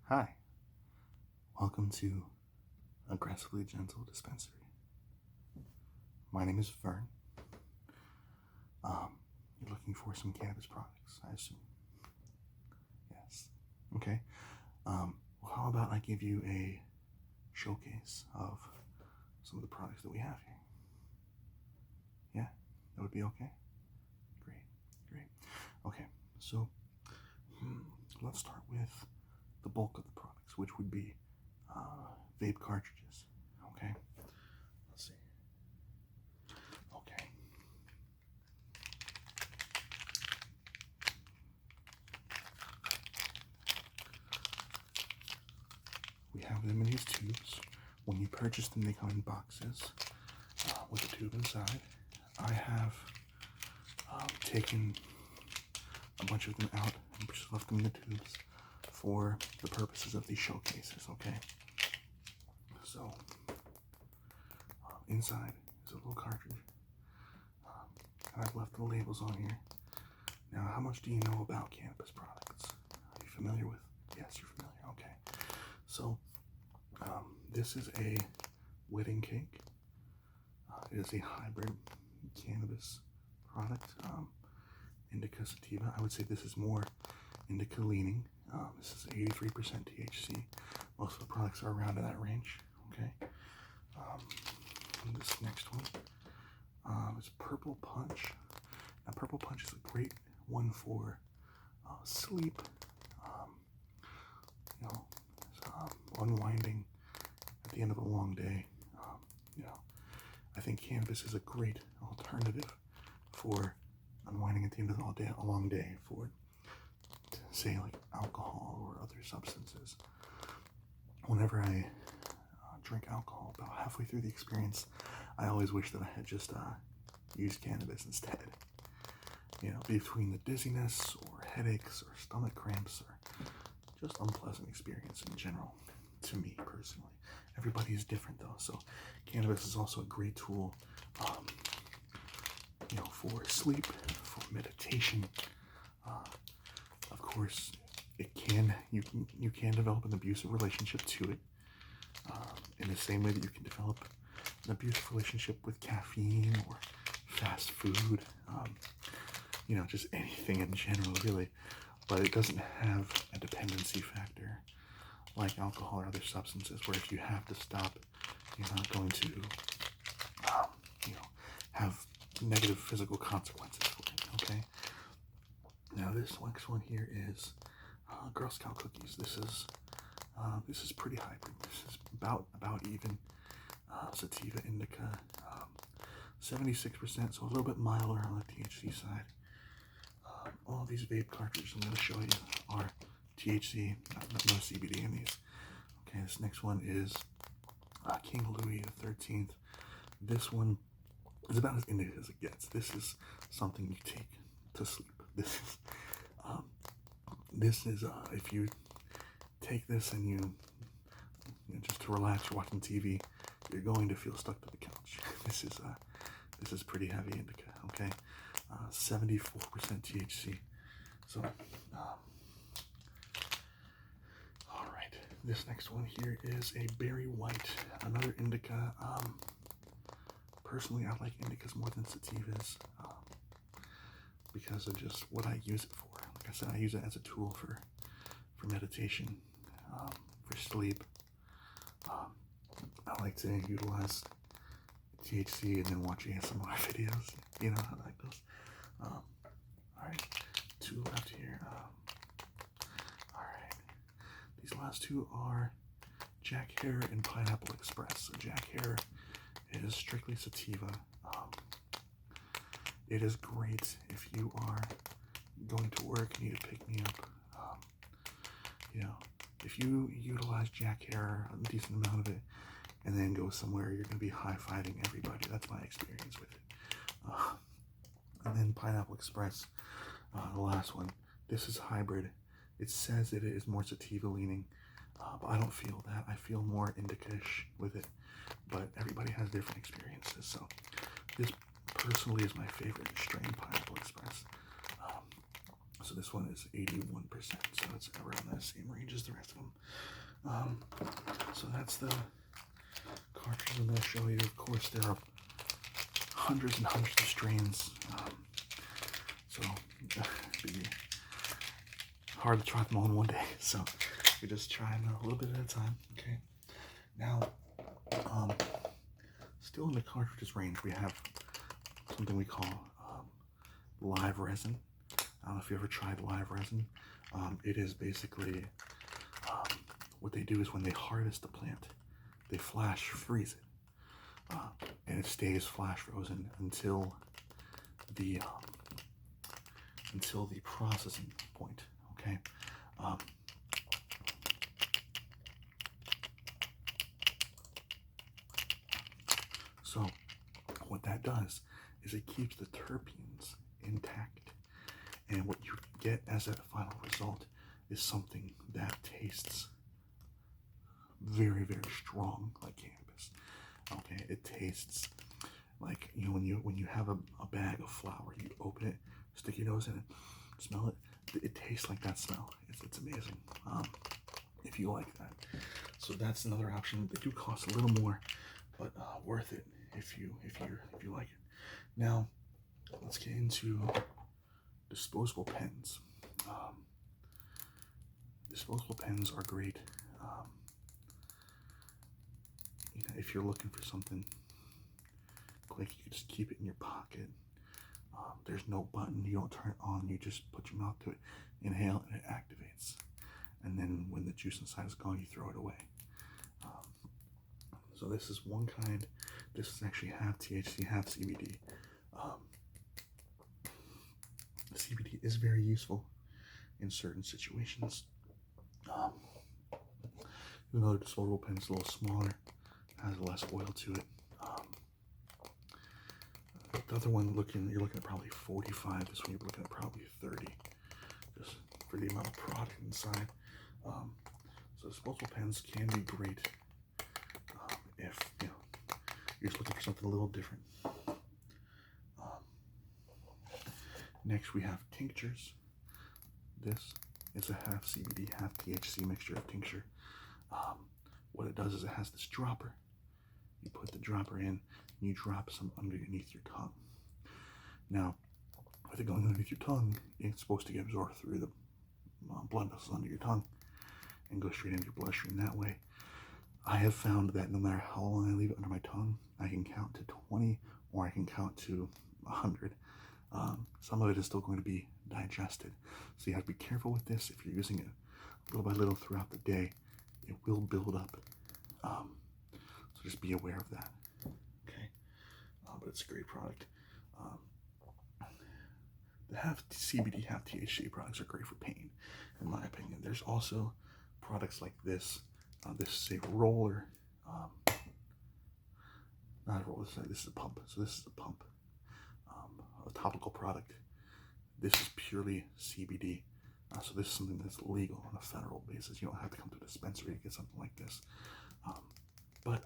Hi, welcome to Aggressively Gentle Dispensary. My name is Vern. You're looking for some cannabis products, I assume. Yes. Okay. Well, how about I give you a showcase of some of the products that we have here? Yeah, that would be okay? Great. Okay, so let's start with the bulk of the products, which would be vape cartridges. Okay, let's see. Okay. We have them in these tubes. When you purchase them, they come in boxes with a tube inside. I have taken a bunch of them out and just left them in the tubes for the purposes of these showcases, okay? So, inside is a little cartridge. And I've left the labels on here. Now, how much do you know about cannabis products? Are you familiar with? Yes, you're familiar, okay. So, this is a wedding cake. It is a hybrid cannabis product, indica sativa. I would say this is more indica leaning. This is 83% THC. Most of the products are around in that range. Okay. This next one is Purple Punch. Now, Purple Punch is a great one for sleep. Unwinding at the end of a long day. I think cannabis is a great alternative for unwinding at the end of a long day for, say, like alcohol or other substances. Whenever I drink alcohol, about halfway through the experience, I always wish that I had just used cannabis instead. Between the dizziness or headaches or stomach cramps or just unpleasant experience in general, to me personally. Everybody is different though, so cannabis is also a great tool, for sleep, for meditation. Of course, you can develop an abusive relationship to it, in the same way that you can develop an abusive relationship with caffeine or fast food, just anything in general, really. But it doesn't have a dependency factor like alcohol or other substances, where if you have to stop, you're not going to, have negative physical consequences for it, okay? Now, this next one here is Girl Scout cookies. This is pretty hybrid. This is about even sativa indica, 76%, so a little bit milder on the THC side. All these vape cartridges I'm going to show you are THC, no CBD in these. Okay, this next one is King Louis the 13th. This one is about as indica as it gets. This is something you take to sleep. This is if you take this and you just to relax, you're watching TV, you're going to feel stuck to the couch. This is pretty heavy indica. Okay, 74% THC. So, all right. This next one here is a Berry White, another indica. Personally, I like indicas more than sativas because of just what I use it for. Like I said, I use it as a tool for meditation, for sleep. I like to utilize THC and then watch ASMR videos. You know how that goes. All right, two left here. All right, these last two are Jack Hare and Pineapple Express. So Jack Hare is strictly sativa. It is great if you are going to work and need to pick me up. If you utilize Jack Hare, a decent amount of it, and then go somewhere, you're going to be high-fiving everybody. That's my experience with it. And then Pineapple Express, the last one. This is hybrid. It says that it is more sativa leaning, but I don't feel that. I feel more indica-ish with it, but everybody has different experiences. So this personally is my favorite strain, Pineapple Express. So this one is 81%, so it's around this. same range as the rest of them. So that's the cartridge I'm going to show you. Of course, there are hundreds and hundreds of strains, so it'd be hard to try them all in one day. So we just try them a little bit at a time. Okay. Now, still in the cartridges range, we have something we call live resin. I don't know if you ever tried live resin. It is basically what they do is when they harvest the plant, they flash freeze it, and it stays flash frozen until the processing point. Okay. So what that does is it keeps the terpenes intact, and what you get as a final result is something that tastes very, very strong like cannabis. Okay, it tastes like, you know, when you have a bag of flour, you open it, stick your nose in it, smell it. It tastes like that smell. It's amazing. If you like that, so that's another option. They do cost a little more, but worth it if you like it. Now, let's get into disposable pens. Disposable pens are great. You know, if you're looking for something quick, you can just keep it in your pocket. There's no button, you don't turn it on, you just put your mouth to it, inhale, and it activates. And then when the juice inside is gone, you throw it away. So this is one kind. This is actually half THC, half CBD. CBD is very useful in certain situations. Even though the disposable pen is a little smaller, has less oil to it. The other one, you're looking at probably 45. This one you're looking at probably 30, just for the amount of product inside. So disposable pens can be great if you know you're just looking for something a little different. Next we have tinctures. This is a half CBD, half THC mixture of tincture. What it does is it has this dropper. You put the dropper in, and you drop some underneath your tongue. Now, with it going underneath your tongue, it's supposed to get absorbed through the blood vessels under your tongue and go straight into your bloodstream that way. I have found that no matter how long I leave it under my tongue, I can count to 20 or I can count to 100. Some of it is still going to be digested. So you have to be careful with this. If you're using it little by little throughout the day, it will build up. So just be aware of that. Okay. But it's a great product. The half CBD, half THC products are great for pain, in my opinion. There's also products like this. This is a roller. Not a roller, this is a pump. So this is a pump. A topical product. This is purely CBD. So this is something that's legal on a federal basis. You don't have to come to a dispensary to get something like this. But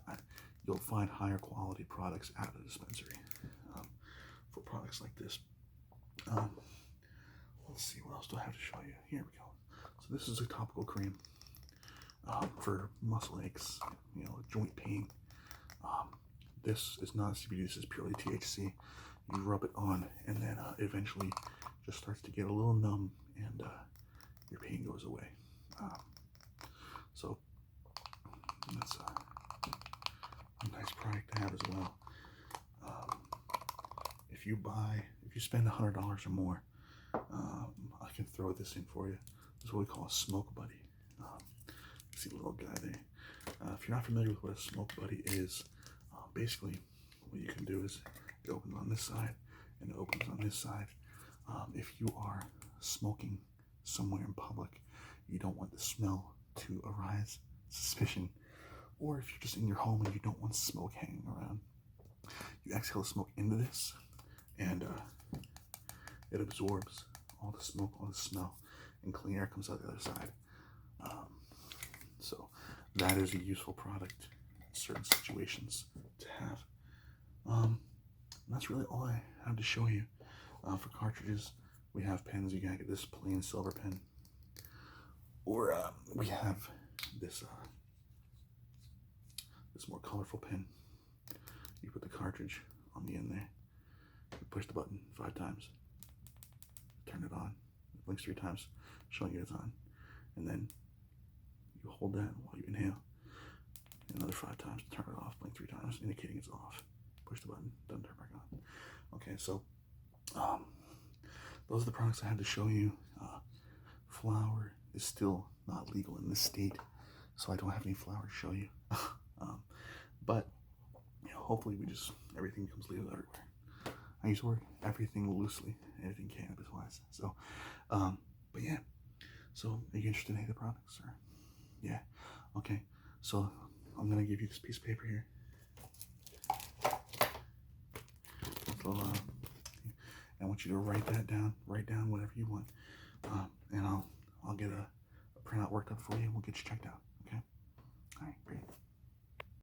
you'll find higher quality products at the dispensary for products like this. Let's see, what else do I have to show you? Here we go. So this is a topical cream for muscle aches, you know, joint pain. This is not CBD, this is purely THC. You rub it on, and then it eventually just starts to get a little numb, and your pain goes away. So that's a nice product to have as well. If you spend $100 or more, I can throw this in for you. This is what we call a smoke buddy. See the little guy there. If you're not familiar with what a smoke buddy is, basically what you can do is it opens on this side and it opens on this side. If you are smoking somewhere in public, you don't want the smell to arise suspicion, or if you're just in your home and you don't want smoke hanging around, you exhale the smoke into this, and it absorbs all the smoke, all the smell, and clean air comes out the other side. So that is a useful product in certain situations to have. That's really all I have to show you. For cartridges, we have pens. You gotta get this plain silver pen. Or we have this this more colorful pen. You put the cartridge on the end there. You push the button 5 times. Turn it on. It blinks 3 times, showing you it's on. And then you hold that while you inhale. Another 5 times to turn it off. Blink 3 times, indicating it's off. Push the button. Doesn't turn back on. Okay, so those are the products I had to show you. Flour is still not legal in this state, so I don't have any flour to show you. But you know, hopefully everything becomes legal everywhere. I use the word everything loosely, anything cannabis wise. So, but yeah. So, are you interested in any of the products, or yeah? Okay. So, I'm gonna give you this piece of paper here. I want you to write that down. Write down whatever you want, and I'll get a printout worked up for you, and we'll get you checked out.